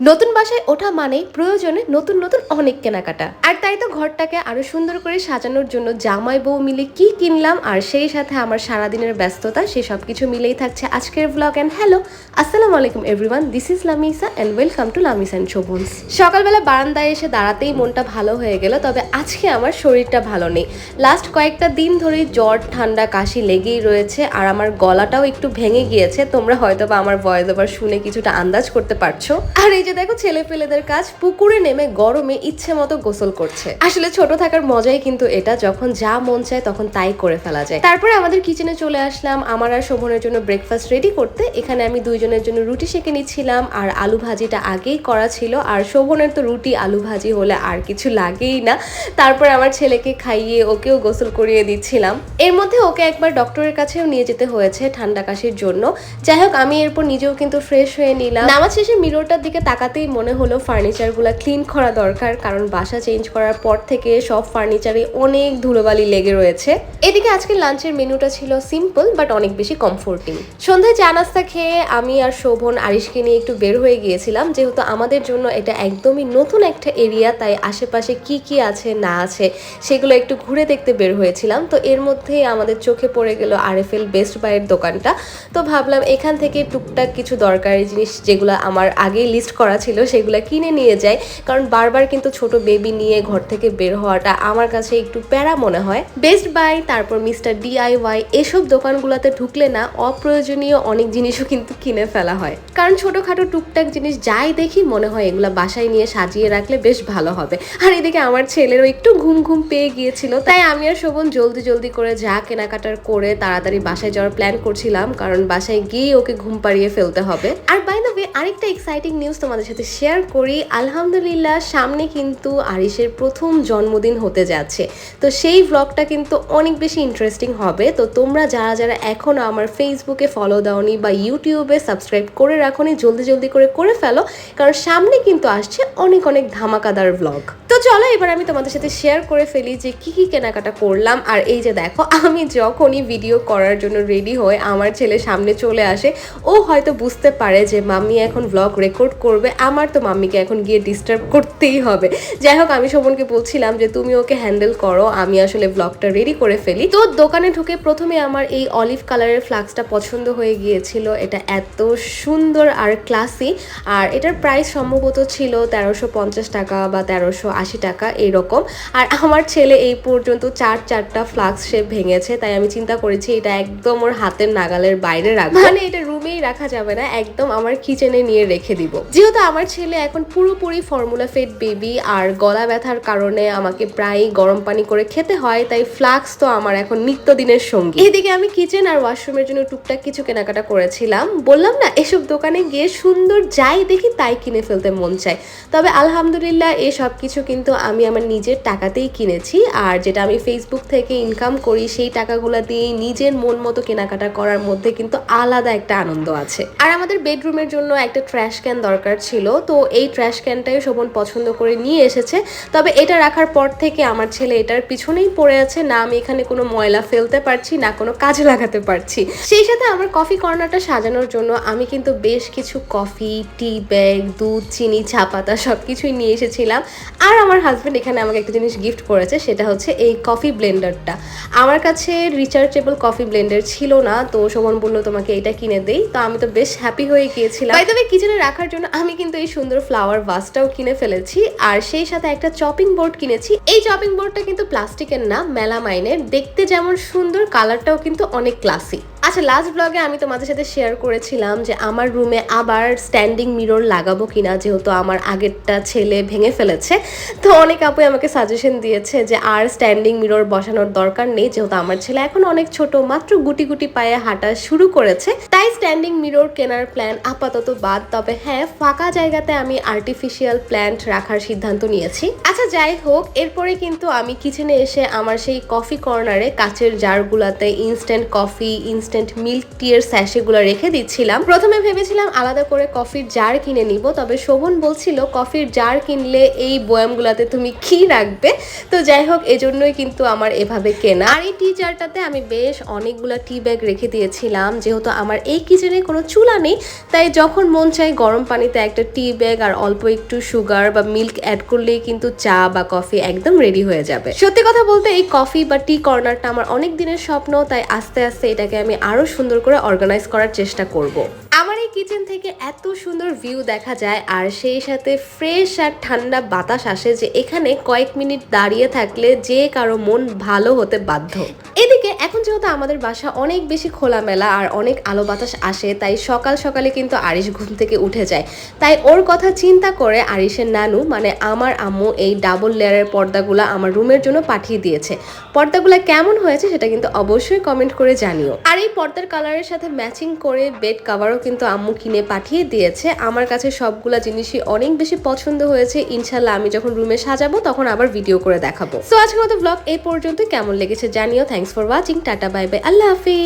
নতুন বাসায় ওঠা মানেই প্রয়োজনে নতুন নতুন অনেক কেনাকাটা। আর তাই তো ঘরটাকে আরো সুন্দর করে সাজানোর জন্য জামাই বউ মিলে কি কিনলাম আর সেই সাথে আমার সারাদিনের ব্যস্ততা সে সবকিছু মিলেই থাকছে আজকের ব্লগ। এন্ড হ্যালো, আসসালামু আলাইকুম everyone, this is Lamisa and welcome to Lamis and Shovons. সকালবেলা বারান্দায় এসে দাঁড়াতেই মনটা ভালো হয়ে গেল, তবে আজকে আমার শরীরটা ভালো নেই। লাস্ট কয়েকটা দিন ধরেই জ্বর ঠান্ডা কাশি লেগেই রয়েছে আর আমার গলাটাও একটু ভেঙে গিয়েছে। তোমরা হয়তো বা আমার ভয়েস ওভার শুনে কিছুটা আন্দাজ করতে পারছো। আর এই যে দেখো, ছেলে পেলেদের কাজ পুকুরে নেমে গরমে ইচ্ছে মতো গোসল করছে। আসলে ছোট থাকার মজাই কিন্তু এটা, যখন যা মন চায় তখন তাই করে ফেলা যায়। তারপরে আমাদের কিচেনে চলে আসলাম আমার আর শোভনের জন্য ব্রেকফাস্ট রেডি করতে। এখানে আমি দুইজনের জন্য রুটি সেঁকে নিচ্ছিলাম আর আলু ভাজিটা আগেই করা ছিল। আর শোভনের তো রুটি আলু ভাজি হলে আর কিছু লাগেই না। তারপরে আমার ছেলেকে খাইয়ে ওকেও গোসল করিয়ে দিচ্ছিলাম। এর মধ্যে ওকে একবার ডক্টরের কাছেও নিয়ে যেতে হয়েছে ঠান্ডা কাশির জন্য। যাই হোক, আমি এরপর নিজেও কিন্তু ফ্রেশ হয়ে নিলাম। নামাজ শেষে মিররটার দিকে তাকাতেই মনে হলো ফার্নিচারগুলো ক্লিন করা দরকার, কারণ বাসা চেঞ্জ করার পর থেকে সব ফার্নিচারে অনেক ধুলোবালি লেগে রয়েছে। এদিকে আজকে লাঞ্চের মেনুটা ছিল সিম্পল বাট অনেক বেশি কমফোর্টিং। সন্ধ্যায় চা নাস্তা খেয়ে আমি আর শোভন আরিশকে নিয়ে একটু বের হয়ে গিয়েছিলাম, যেহেতু আমাদের জন্য এটা একদমই নতুন একটা এরিয়া, তাই আশেপাশে কি কি আছে না আছে সেগুলো একটু ঘুরে দেখতে বের হয়েছিলাম। তো এর মধ্যেই আমাদের চোখে পড়ে গেল আরএফএল বেস্ট বাইয়ের দোকানটা। তো ভাবলাম এখান থেকে টুকটাক কিছু দরকারি জিনিস যেগুলো আমার আগেই লিস্ট করা ছিল সেগুলো কিনে নিয়ে যাই, কারণ বারবার কিন্তু ছোট বেবি নিয়ে ঘর থেকে বের হওয়াটা আমার কাছে একটু প্যারা মনে হয়। বেস্ট বাই, তারপর মিস্টার ডিআইওয়াই, এসব দোকানগুলোতে ঢুকলে না অপ্রয়োজনীয় অনেক জিনিসও কিন্তু কিনে ফেলা হয়, কারণ ছোটখাটো টুকটাক জিনিস যাই দেখি মনে হয় এগুলা বাসায় নিয়ে সাজিয়ে রাখলে বেশ ভালো হবে। আর এদিকে আমার ছেলেরও একটু ঘুম ঘুম পেয়ে গিয়েছিল, তাই আমি আর শোভন জলদি জলদি করে যা কেনাকাটার করে তাড়াতাড়ি বাসায় যাওয়ার প্ল্যান করছিলাম, কারণ বাসায় গিয়ে ওকে ঘুম পাড়িয়ে ফেলতে হবে। আর বাই দ্য ওয়ে, আরেকটা এক্সাইটিং নিউজ তোমাদের সাথে শেয়ার করি। আলহামদুলিল্লাহ, সামনে কিন্তু আরিশের প্রথম জন্মদিন হতে যাচ্ছে। তো সেই ব্লগটা কিন্তু অনেক বেশি ইন্টারেস্টিং হবে। তো তোমরা যারা যারা এখনো আমার ফেসবুকে ফলো দাওনি বা ইউটিউবে সাবস্ক্রাইব করে রাখোনি, জলদি জলদি করে ফেলো, কারণ সামনে কিন্তু আসছে অনেক অনেক ধামাকাদার ব্লগ। তো চলো এবার আমি তোমাদের সাথে শেয়ার করে ফেলি যে কি কি কেনাকাটা করলাম। আর এই যে দেখো, আমি যখনই ভিডিও করার জন্য রেডি হই আমার ছেলে সামনে চলে আসে। ও হয়তো বুঝতে পারে যে মাম্মি এখন ব্লগ রেকর্ড করবে, আমার তো মাম্মিকে এখন গিয়ে ডিস্টার্ব করতেই হবে। যাই হোক, আমি শোভনকে বলছিলাম যে তুমি ওকে হ্যান্ডেল করো, আমি আসলে ব্লগটা রেডি করে ফেলি। তো দোকানে ঢুকে প্রথমে আমার এই অলিভ কালারের ফ্লাক্সটা পছন্দ হয়ে গিয়েছিল। এটা এত সুন্দর আর ক্লাসি, আর এটার প্রাইস সম্ভবত ছিল 1350 টাকা বা 1380 টাকা এরকম। আর আমার ছেলে এই পর্যন্ত চারটা ফ্লাক্স সে ভেঙেছে, তাই আমি চিন্তা করেছি এটা একদম ওর হাতের নাগালের বাইরে রাখবো, মানে এটা রুমেই রাখা যাবে না, একদম আমার কিচেনে নিয়ে রেখে দিব। যেহেতু আমার ছেলে এখন পুরোপুরি ফর্মুলা ফেড বেবি আর গলা ব্যথার কারণে আমাকে প্রায় গরম পানি করে খেতে হয়, তাই ফ্লাক্স তো আমার এখন নিত্যদিনের সঙ্গী। এদিকে আমি কিচেন আর ওয়াশরুমের জন্য টুকটাক কিছু কেনাকাটা করেছিলাম। বললাম না, এসব দোকানে গিয়ে সুন্দর যাই দেখি তাই কিনে ফেলতে মন চায়। তবে আলহামদুলিল্লাহ এই সব কিছু কিন্তু আমি আমার নিজের টাকাতেই কিনেছি, আর যেটা আমি ফেসবুক থেকে ইনকাম করি সেই টাকাগুলো দিয়ে নিজের মন মতো কেনাকাটা করার মধ্যে কিন্তু আলাদা একটা আনন্দ আছে। আর আমাদের বেডরুমের জন্য একটা ট্র্যাশ ক্যান দরকার ছিল, তো এই ট্র্যাশ ক্যানটাই শোভন পছন্দ করে নিয়ে এসেছে। তবে এটা রাখার পর থেকে আমার ছেলে এটার পিছনেই পড়ে আছে, না আমি এখানে কোনো ময়লা ফেলতে পারছি না কোনো কাজে লাগাতে পারছি। সেই সাথে আমার কফি কর্নারটা সাজানোর জন্য আমি কিন্তু বেশ কিছু কফি, টি ব্যাগ, দুধ, চিনি, চা পাতা সবকিছুই নিয়ে এসেছিলাম। আর আমার হাজবেন্ড এখানে আমাকে একটা জিনিস গিফট করেছে, সেটা হচ্ছে এই কফি ব্লেন্ডারটা। আমার কাছে রিচার্জেবল কফি ব্লেন্ডার ছিল না, তো শোভন বললো তোমাকে এটা কিনে দেই, তো আমি তো বেশ হ্যাপি হয়ে গিয়েছিলাম। বাই দ্য ওয়ে, কিচেনে রাখার জন্য আমি কিন্তু এই সুন্দর ফ্লাওয়ার ভাসটাও কিনে ফেলেছি, আর সেই সাথে একটা চপিং বোর্ড কিনেছি। এই চপিং বোর্ডটা কিন্তু প্লাস্টিকের না, মেলামাইনের। দেখতে যেমন সুন্দর, কালারটাও কিন্তু অনেক ক্লাসি। আচ্ছা, লাস্ট ব্লগে আমি তোমাদের সাথে শেয়ার করেছিলাম যে আমার রুমে আবার স্ট্যান্ডিং মিরর লাগাবো কিনা, যেহেতু আমার আগেরটা ছেলে ভেঙে ফেলেছে। তো অনেক আপুই আমাকে সাজেশন দিয়েছে যে আর স্ট্যান্ডিং মিরর বসানোর দরকার নেই, যেহেতু আমার ছেলে এখন অনেক ছোট, মাত্র গুটি গুটি পায়ে হাঁটা শুরু করেছে, তাই স্ট্যান্ডিং মিরর কেনার প্ল্যান আপাতত বাদ। তবে হ্যাঁ, ফাঁকা জায়গাতে আমি আর্টিফিশিয়াল প্ল্যান্ট রাখার সিদ্ধান্ত নিয়েছি। আচ্ছা যাই হোক, এরপরে কিন্তু আমি কিচেনে এসে আমার সেই কফি কর্নারে কাচের জারগুলাতে instant coffee, instant instant milk tea এর স্যাশেগুলো রেখে দিচ্ছিলাম। প্রথমে ভেবেছিলাম আলাদা করে কফির জার কিনে নিব, তবে শোভন বলছিল কফির জার কিনলে এই বয়ামগুলাতে তুমি কি রাখবে। তো যাই হোক, এজন্যই কিন্তু আমার এভাবে কেনা। আর এই টি জারটাতে আমি বেশ অনেকগুলা টি ব্যাগ রেখে দিয়েছিলাম, যেহেতু আমার এই কিচেনে কোনো চুলা নেই, তাই যখন মন চায় গরম পানিতে একটা টি ব্যাগ আর অল্প একটু সুগার বা মিল্ক অ্যাড করলেই কিন্তু চা বা কফি একদম রেডি হয়ে যাবে। সত্যি কথা বলতে এই কফি বা টি কর্নারটা আমার অনেক দিনের স্বপ্ন, তাই আস্তে আস্তে এটাকে আমি আরো সুন্দর করে অর্গানাইজ করার চেষ্টা করব। আমার এই কিচেন থেকে এত সুন্দর ভিউ দেখা যায়, আর সেই সাথে ফ্রেশ আর ঠান্ডা বাতাস আসে যে এখানে কয়েক মিনিট দাঁড়িয়ে থাকলে যে কারো মন ভালো হতে বাধ্য। এদিকে এখন যেহেতু আমাদের বাসা অনেক বেশি খোলামেলা আর অনেক আলো বাতাস আসে, তাই সকাল সকালে কিন্তু আরিশ ঘুম থেকে উঠে যায়। তাই ওর কথা চিন্তা করে আরিশের নানু মানে আমার আম্মু এই ডাবল লেয়ারের পর্দাগুলো আমার রুমের জন্য পাঠিয়ে দিয়েছে। পর্দাগুলো কেমন হয়েছে সেটা কিন্তু অবশ্যই কমেন্ট করে জানিও। আর এই পর্দার কালারের সাথে ম্যাচিং করে বেড কাভারও কিন্তু আম্মু কিনে পাঠিয়ে দিয়েছে। আমার কাছে সবগুলা জিনিসই অনেক বেশি পছন্দ হয়েছে। ইনশাল্লাহ আমি যখন রুমে সাজাবো তখন আবার ভিডিও করে দেখাবো। সো আজকের মতো ব্লগ এই পর্যন্ত, কেমন লেগেছে জানিও। Thanks for watching, tata bye bye, Allah Hafiz.